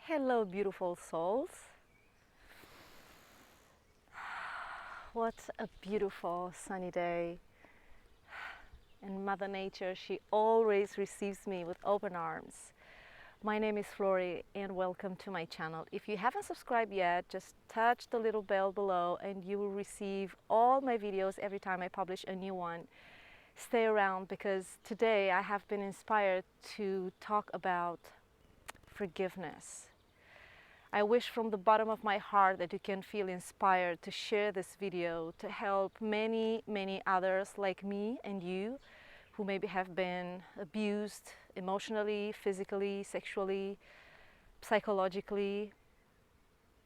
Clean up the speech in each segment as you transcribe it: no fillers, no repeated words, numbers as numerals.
Hello, beautiful souls. What a beautiful sunny day. And Mother Nature, she always receives me with open arms. My name is Flori, and welcome to my channel. If you haven't subscribed yet, just touch the little bell below and you will receive all my videos every time I publish a new one. Stay around because today I have been inspired to talk about forgiveness. I wish from the bottom of my heart that you can feel inspired to share this video to help many others like me and you who maybe have been abused emotionally, physically, sexually, psychologically.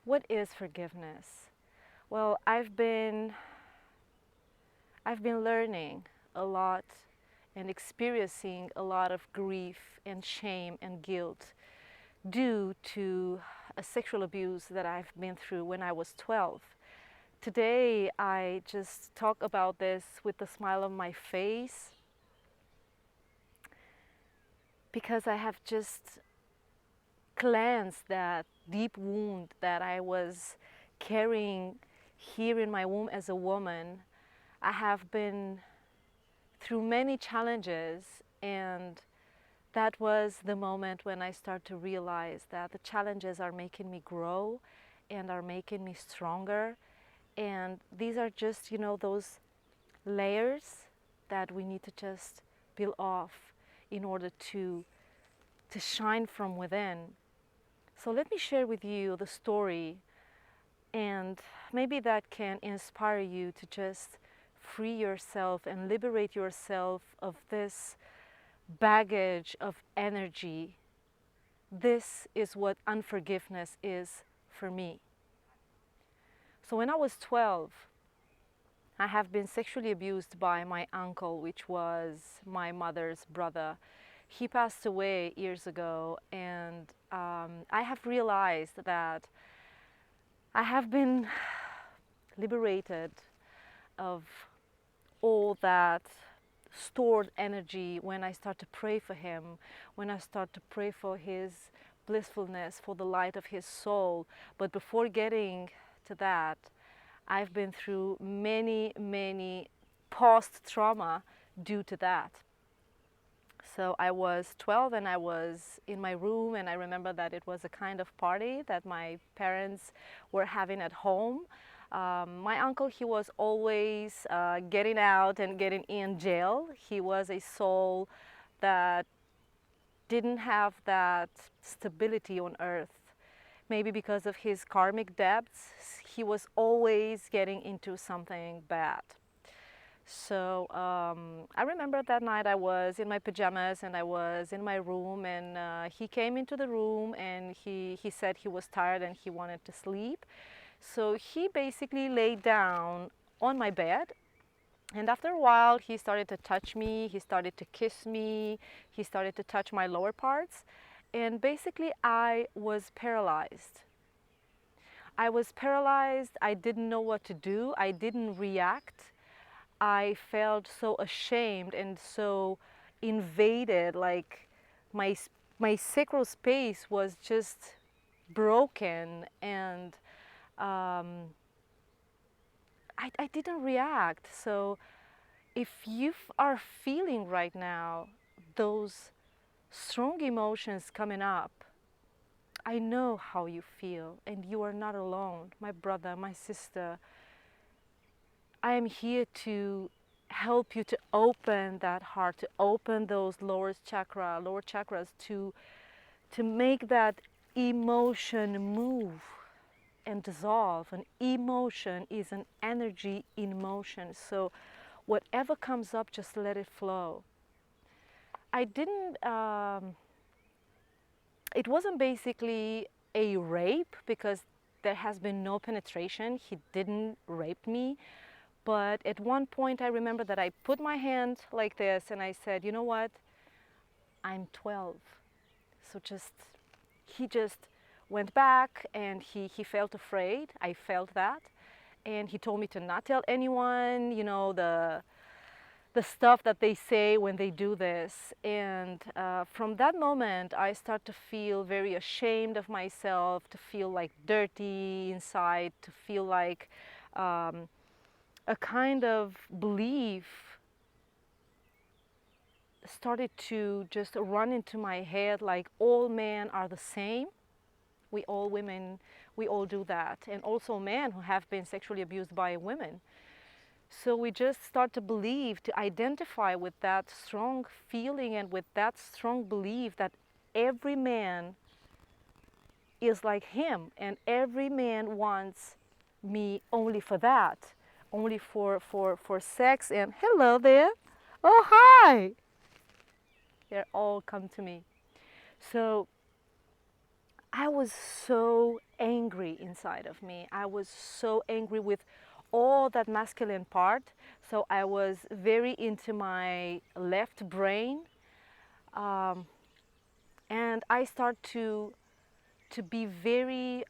What is forgiveness? Well, I've been learning a lot and experiencing a lot of grief and shame and guilt due to a sexual abuse that I've been through when I was 12. Today, I just talk about this with a smile on my face because I have just cleansed that deep wound that I was carrying here in my womb as a woman. I have been through many challenges, and that was the moment when I start to realize that the challenges are making me grow and are making me stronger. And these are just, those layers that we need to just peel off in order to shine from within. So let me share with you the story, and maybe that can inspire you to just free yourself and liberate yourself of this baggage of energy. This is what unforgiveness is for me. So when I was 12, I have been sexually abused by my uncle, which was my mother's brother. He passed away years ago, and I have realized that I have been liberated of all that stored energy when I start to pray for him, when I start to pray for his blissfulness, for the light of his soul. But before getting to that, I've been through many post-trauma due to that. So I was 12 and I was in my room, and I remember that it was a kind of party that my parents were having at home. My uncle, he was always getting out and getting in jail. He was a soul that didn't have that stability on earth. Maybe because of his karmic debts, he was always getting into something bad. So I remember that night I was in my pajamas and I was in my room, and he came into the room and he said he was tired and he wanted to sleep. So he basically laid down on my bed, and after a while he started to touch me, he started to kiss me, he started to touch my lower parts, and basically I was paralyzed. I was paralyzed, I didn't know what to do, I didn't react. I felt so ashamed and so invaded, like my sacral space was just broken, and I didn't react. So if you are feeling right now those strong emotions coming up, I know how you feel, and you are not alone. My brother, my sister, I am here to help you to open that heart, to open those lower chakras, to make that emotion move and dissolve. An emotion is an energy in motion. So whatever comes up, just let it flow. I didn't, it wasn't basically a rape because there has been no penetration. He didn't rape me. But at one point I remember that I put my hand like this and I said, you know what? I'm 12. So he just went back and he felt afraid. I felt that. And he told me to not tell anyone, the the stuff that they say when they do this. And from that moment, I start to feel very ashamed of myself, to feel like dirty inside, to feel like a kind of belief started to just run into my head, like all men are the same. We all women, we all do that. And also men who have been sexually abused by women. So we just start to believe, to identify with that strong feeling and with that strong belief that every man is like him and every man wants me only for that, only for sex. And hello there. Oh, hi. They all come to me. So I was so angry inside of me. I was so angry with all that masculine part. So I was very into my left brain. And I start to be very,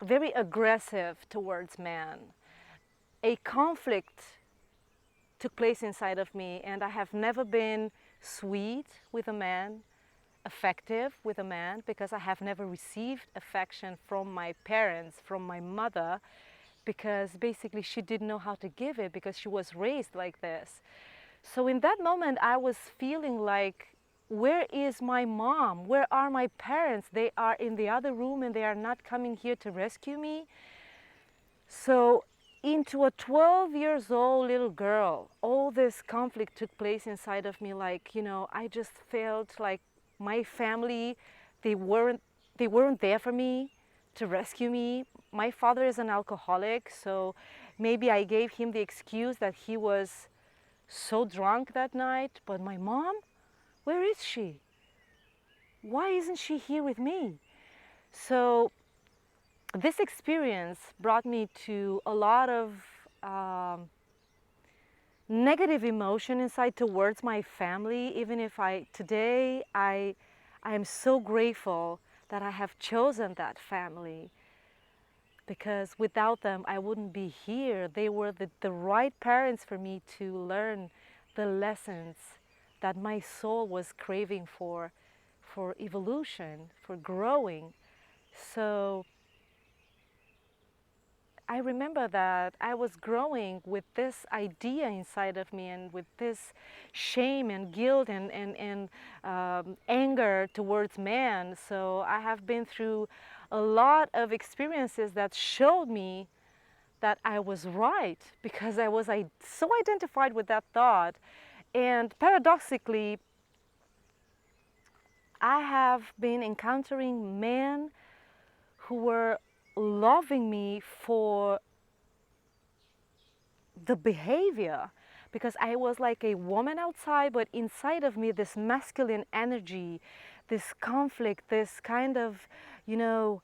very aggressive towards man. A conflict took place inside of me, and I have never been sweet with a man, effective with a man, because I have never received affection from my parents, from my mother, because basically she didn't know how to give it because she was raised like this. So in that moment, I was feeling like, where is my mom? Where are my parents? They are in the other room and they are not coming here to rescue me. So into a 12 years old little girl, all this conflict took place inside of me. Like, you know, I just felt like my family, they weren't there for me to rescue me. My father is an alcoholic, so maybe I gave him the excuse that he was so drunk that night. But my mom, where is she? Why isn't she here with me? So this experience brought me to a lot of negative emotion inside towards my family. Even if today I am so grateful that I have chosen that family, because without them I wouldn't be here. They were the right parents for me to learn the lessons that my soul was craving for evolution, for growing. So I remember that I was growing with this idea inside of me and with this shame and guilt and anger towards man. So I have been through a lot of experiences that showed me that I was right, because I was so identified with that thought. And paradoxically, I have been encountering men who were loving me for the behavior, because I was like a woman outside, but inside of me, this masculine energy, this conflict, this kind of, you know,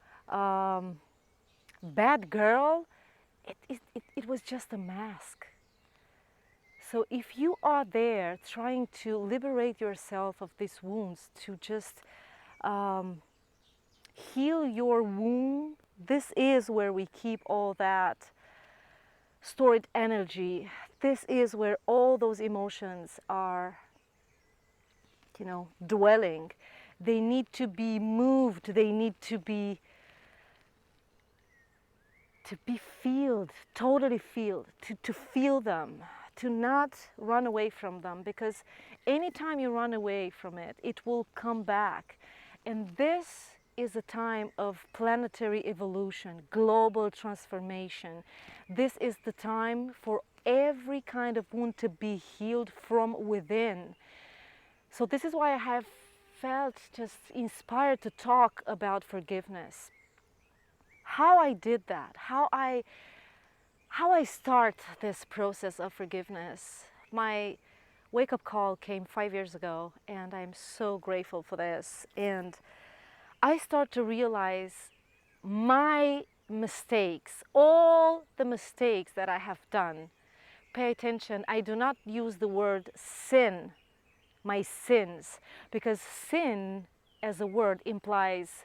bad girl, it was just a mask. So if you are there trying to liberate yourself of these wounds, to just heal your wound, this is where we keep all that stored energy. This is where all those emotions are, you know, dwelling. They need to be moved. They need to be filled, totally filled, to feel them, to not run away from them, because anytime you run away from it, it will come back. And this is a time of planetary evolution, global transformation. This is the time for every kind of wound to be healed from within. So this is why I have felt just inspired to talk about forgiveness. How I did that, how I start this process of forgiveness. My wake-up call came 5 years ago, and I'm so grateful for this. And I start to realize my mistakes, all the mistakes that I have done. Pay attention, I do not use the word sin, my sins, because sin as a word implies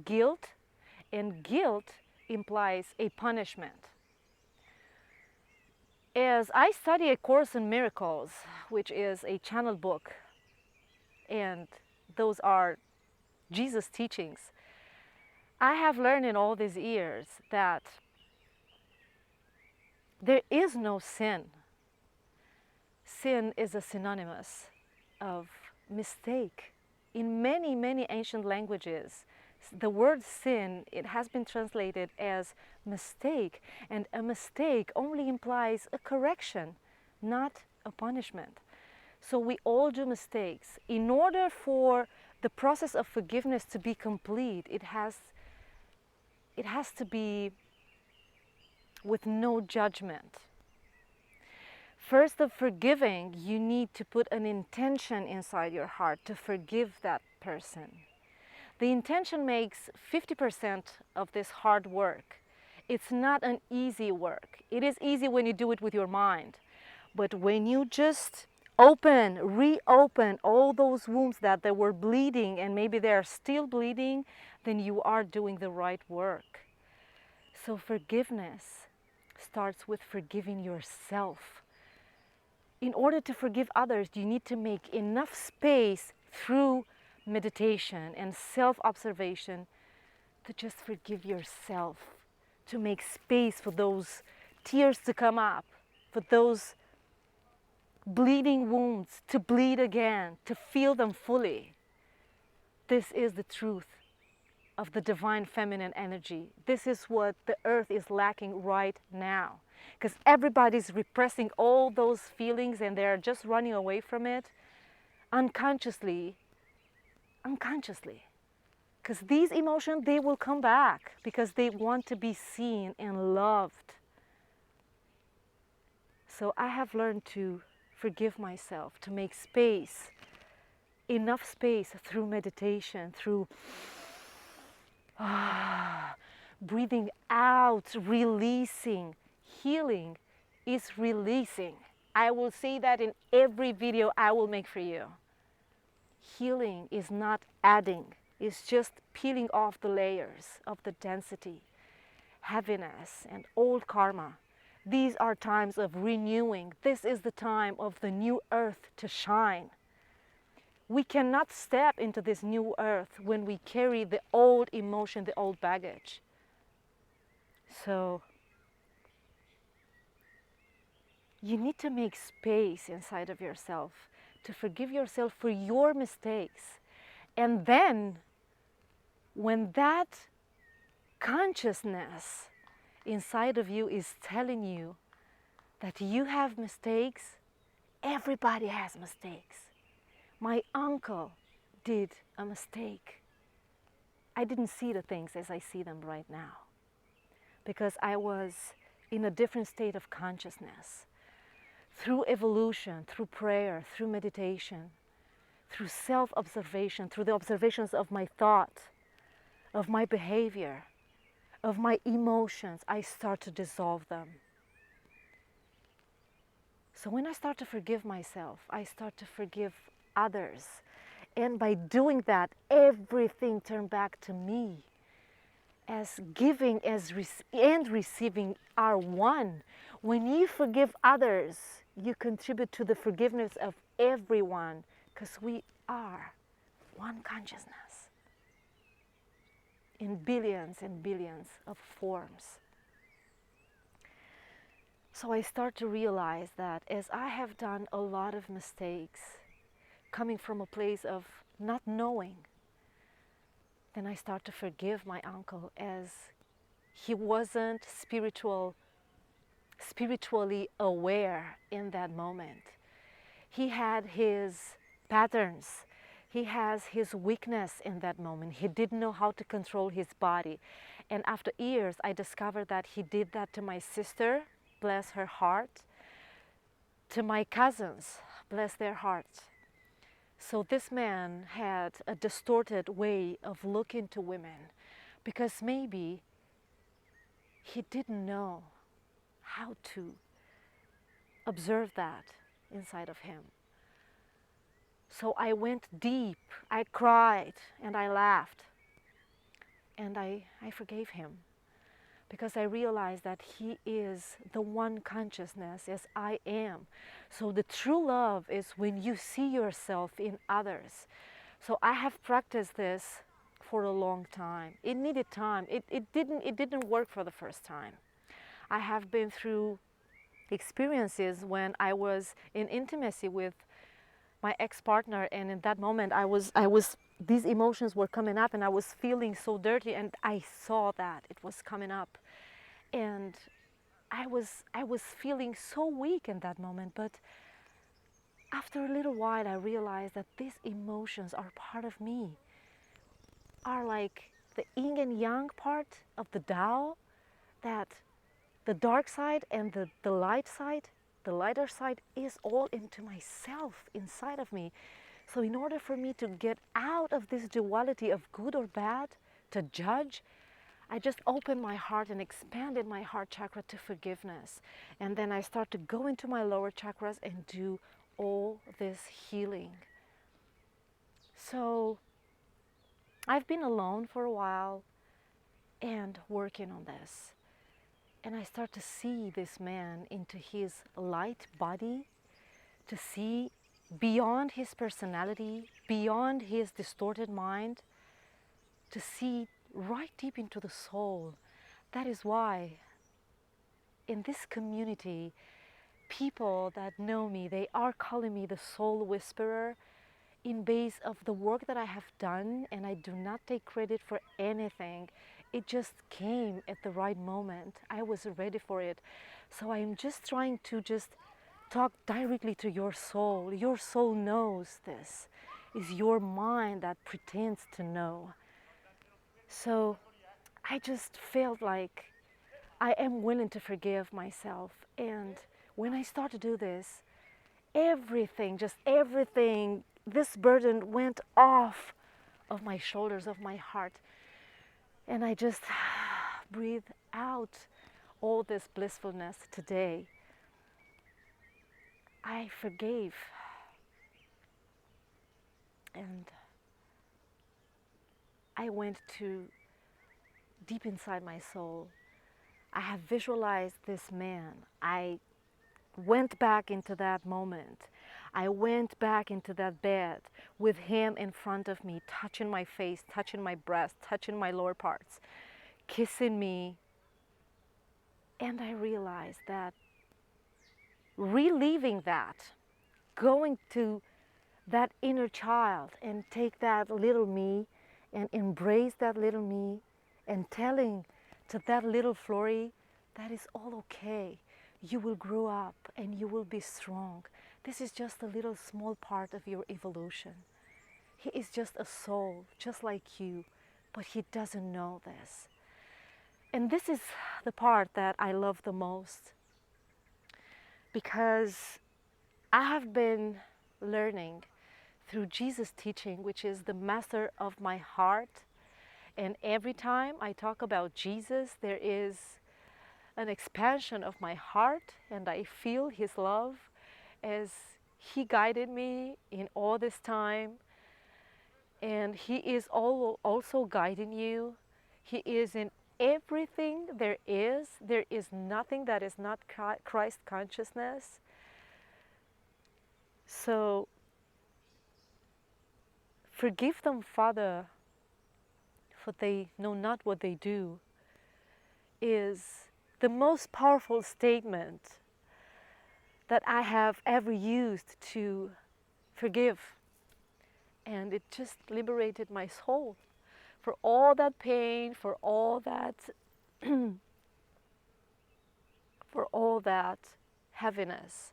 guilt, and guilt implies a punishment. As I study A Course in Miracles, which is a channel book, and those are Jesus' teachings, I have learned in all these years that there is no sin. Sin is a synonymous of mistake. In many, many ancient languages, the word sin, it has been translated as mistake, and a mistake only implies a correction, not a punishment. So we all do mistakes. In order for the process of forgiveness to be complete, it has to be with no judgment. First of forgiving, you need to put an intention inside your heart to forgive that person. The intention makes 50% of this hard work. It's not an easy work. It is easy when you do it with your mind. But when you just reopen all those wounds that they were bleeding and maybe they are still bleeding, then you are doing the right work. So forgiveness starts with forgiving yourself. In order to forgive others, you need to make enough space through meditation and self-observation to just forgive yourself, to make space for those tears to come up, for those bleeding wounds to bleed again, to feel them fully. This is the truth of the divine feminine energy. This is what the earth is lacking right now. Because everybody's repressing all those feelings and they're just running away from it unconsciously. Because these emotions, they will come back because they want to be seen and loved. So I have learned to forgive myself, to make space, enough space through meditation, through breathing out, releasing. Healing is releasing. I will say that in every video I will make for you. Healing is not adding, it's just peeling off the layers of the density, heaviness, and old karma. These are times of renewing. This is the time of the new earth to shine. We cannot step into this new earth when we carry the old emotion, the old baggage. So you need to make space inside of yourself to forgive yourself for your mistakes. And then, when that consciousness inside of you is telling you that you have mistakes, everybody has mistakes. My uncle did a mistake. I didn't see the things as I see them right now because I was in a different state of consciousness. Through evolution, through prayer, through meditation, through self-observation, through the observations of my thought, of my behavior, of my emotions, I start to dissolve them. So when I start to forgive myself, I start to forgive others. And by doing that, everything turned back to me. As giving and receiving are one. When you forgive others, you contribute to the forgiveness of everyone because we are one consciousness in billions and billions of forms. So I start to realize that as I have done a lot of mistakes, coming from a place of not knowing, then I start to forgive my uncle as he wasn't spiritually aware in that moment. He had his patterns. He has his weakness in that moment. He didn't know how to control his body. And after years, I discovered that he did that to my sister, bless her heart, to my cousins, bless their hearts. So this man had a distorted way of looking to women because maybe he didn't know how to observe that inside of him. So I went deep, I cried and I laughed and I forgave him because I realized that He is the one consciousness as I am. So the true love is when you see yourself in others. So I have practiced this for a long time. It needed time. It didn't work for the first time. I have been through experiences when I was in intimacy with my ex-partner, and in that moment I was these emotions were coming up, and I was feeling so dirty, and I saw that it was coming up, and I was feeling so weak in that moment. But after a little while I realized that these emotions are part of me, are like the yin and yang part of the Tao, that the dark side and the light side, the lighter side is all into myself, inside of me. So in order for me to get out of this duality of good or bad, to judge, I just opened my heart and expanded my heart chakra to forgiveness. And then I start to go into my lower chakras and do all this healing. So I've been alone for a while and working on this. And I start to see this man into his light body, to see beyond his personality, beyond his distorted mind, to see right deep into the soul. That is why in this community, people that know me, they are calling me the soul whisperer in base of the work that I have done, and I do not take credit for anything. It just came at the right moment. I was ready for it. So I'm just trying to just talk directly to your soul. Your soul knows this. It's your mind that pretends to know. So I just felt like I am willing to forgive myself. And when I start to do this, everything, just everything, this burden went off of my shoulders, of my heart. And I just breathe out all this blissfulness today. I forgave. And I went to deep inside my soul. I have visualized this man. I went back into that moment. I went back into that bed with him in front of me, touching my face, touching my breast, touching my lower parts, kissing me. And I realized that reliving that, going to that inner child and take that little me and embrace that little me and telling to that little Flory, that is all okay. You will grow up and you will be strong. This is just a little small part of your evolution. He is just a soul, just like you, but he doesn't know this. And this is the part that I love the most, because I have been learning through Jesus' teaching, which is the master of my heart. And every time I talk about Jesus, there is an expansion of my heart, and I feel his love as he guided me in all this time. And he is also guiding you. He is in everything there is. There is nothing that is not Christ consciousness. So forgive them, Father, for they know not what they do, is the most powerful statement that I have ever used to forgive. And it just liberated my soul for all that pain, for all that for all that heaviness.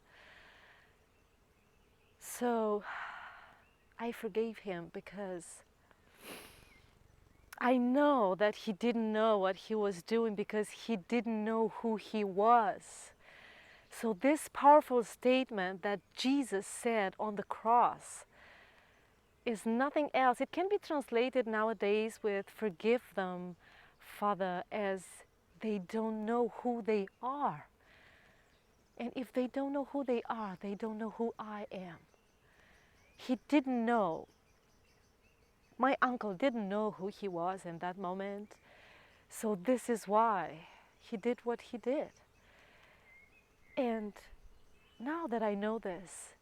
So I forgave him because I know that he didn't know what he was doing, because he didn't know who he was. So this powerful statement that Jesus said on the cross is nothing else. It can be translated nowadays with forgive them, Father, as they don't know who they are. And if they don't know who they are, they don't know who I am. He didn't know. My uncle didn't know who he was in that moment. So this is why he did what he did. And now that I know this,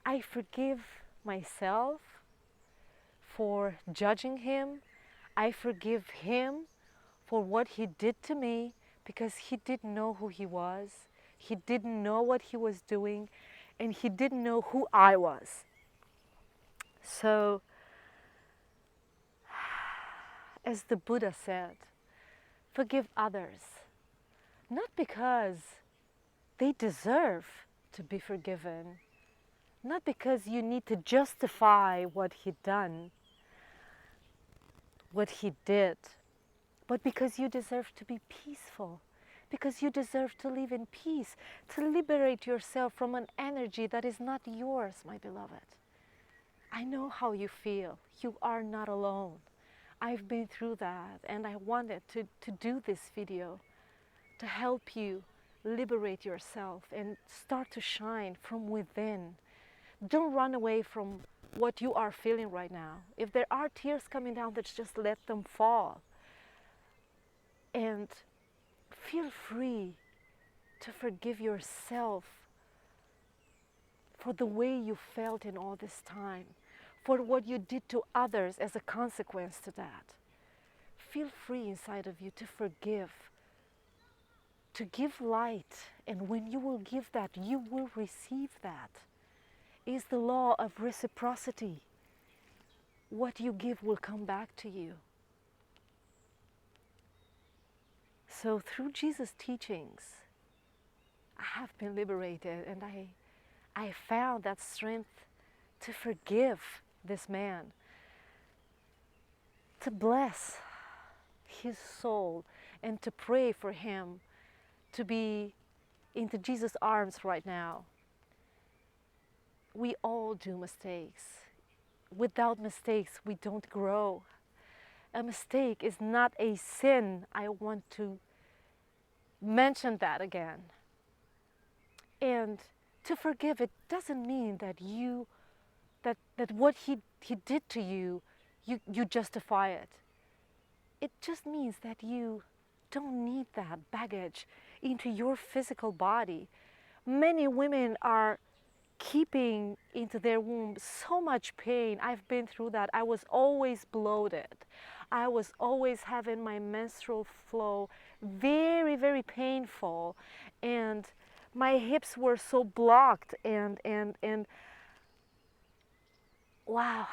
I forgive myself for judging him. I forgive him for what he did to me, because he didn't know who he was. He didn't know what he was doing, and he didn't know who I was. So, as the Buddha said, forgive others, not because they deserve to be forgiven, not because you need to justify what he done, what he did, but because you deserve to be peaceful, because you deserve to live in peace, to liberate yourself from an energy that is not yours, my beloved. I know how you feel. You are not alone. I've been through that, and I wanted to do this video to help you liberate yourself and start to shine from within. Don't run away from what you are feeling right now. If there are tears coming down, let's just let them fall. And feel free to forgive yourself for the way you felt in all this time, for what you did to others as a consequence to that. Feel free inside of you to forgive, to give light, and when you will give that, you will receive that. It's the law of reciprocity. What you give will come back to you. So through Jesus' teachings, I have been liberated, and I found that strength to forgive this man, to bless his soul, and to pray for him to be into Jesus' arms right now. We all do mistakes. Without mistakes, we don't grow. A mistake is not a sin. I want to mention that again. And to forgive, it doesn't mean that that what he did to you, you justify it. It just means that you don't need that baggage into your physical body. Many women are keeping into their womb so much pain. I've been through that. I was always bloated. I was always having my menstrual flow very, very painful, and my hips were so blocked, and wow,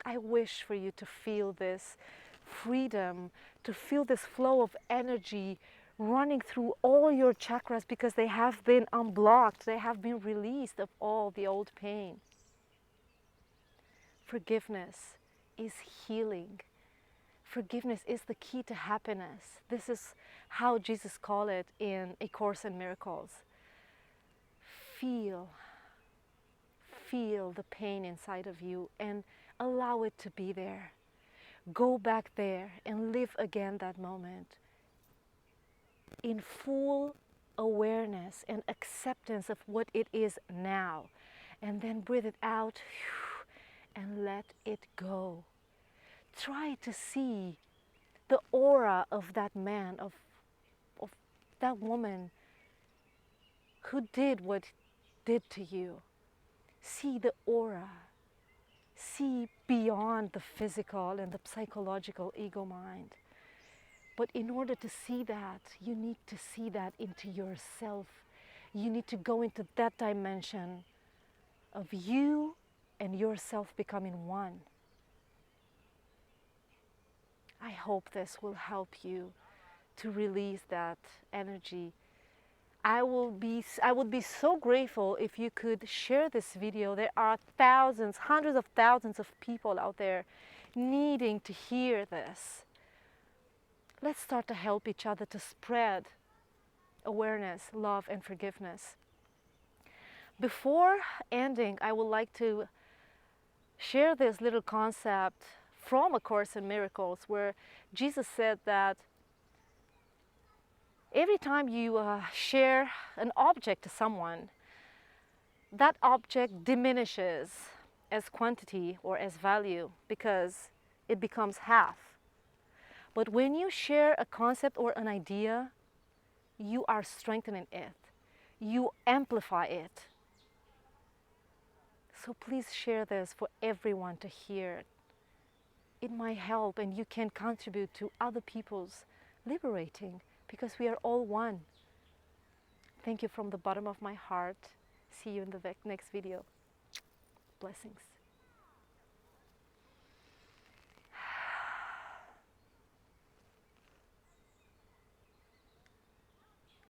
I wish for you to feel this freedom, to feel this flow of energy running through all your chakras, because they have been unblocked, they have been released of all the old pain. Forgiveness is healing. Forgiveness is the key to happiness. This is how Jesus called it in A Course in Miracles. Feel the pain inside of you and allow it to be there. Go back there and live again that moment in full awareness and acceptance of what it is now. And then breathe it out and let it go. Try to see the aura of that man, of that woman who did what did to you. See the aura. See beyond the physical and the psychological ego mind. But in order to see that, you need to see that into yourself. You need to go into that dimension of you and yourself becoming one. I hope this will help you to release that energy. I would be so grateful if you could share this video. There are thousands, hundreds of thousands of people out there needing to hear this. Let's start to help each other to spread awareness, love, and forgiveness. Before ending, I would like to share this little concept from A Course in Miracles, where Jesus said that every time you share an object to someone, that object diminishes as quantity or as value because it becomes half. But when you share a concept or an idea, you are strengthening it. You amplify it. So please share this for everyone to hear. It might help, and you can contribute to other people's liberating, because we are all one. Thank you from the bottom of my heart. See you in the next video. Blessings.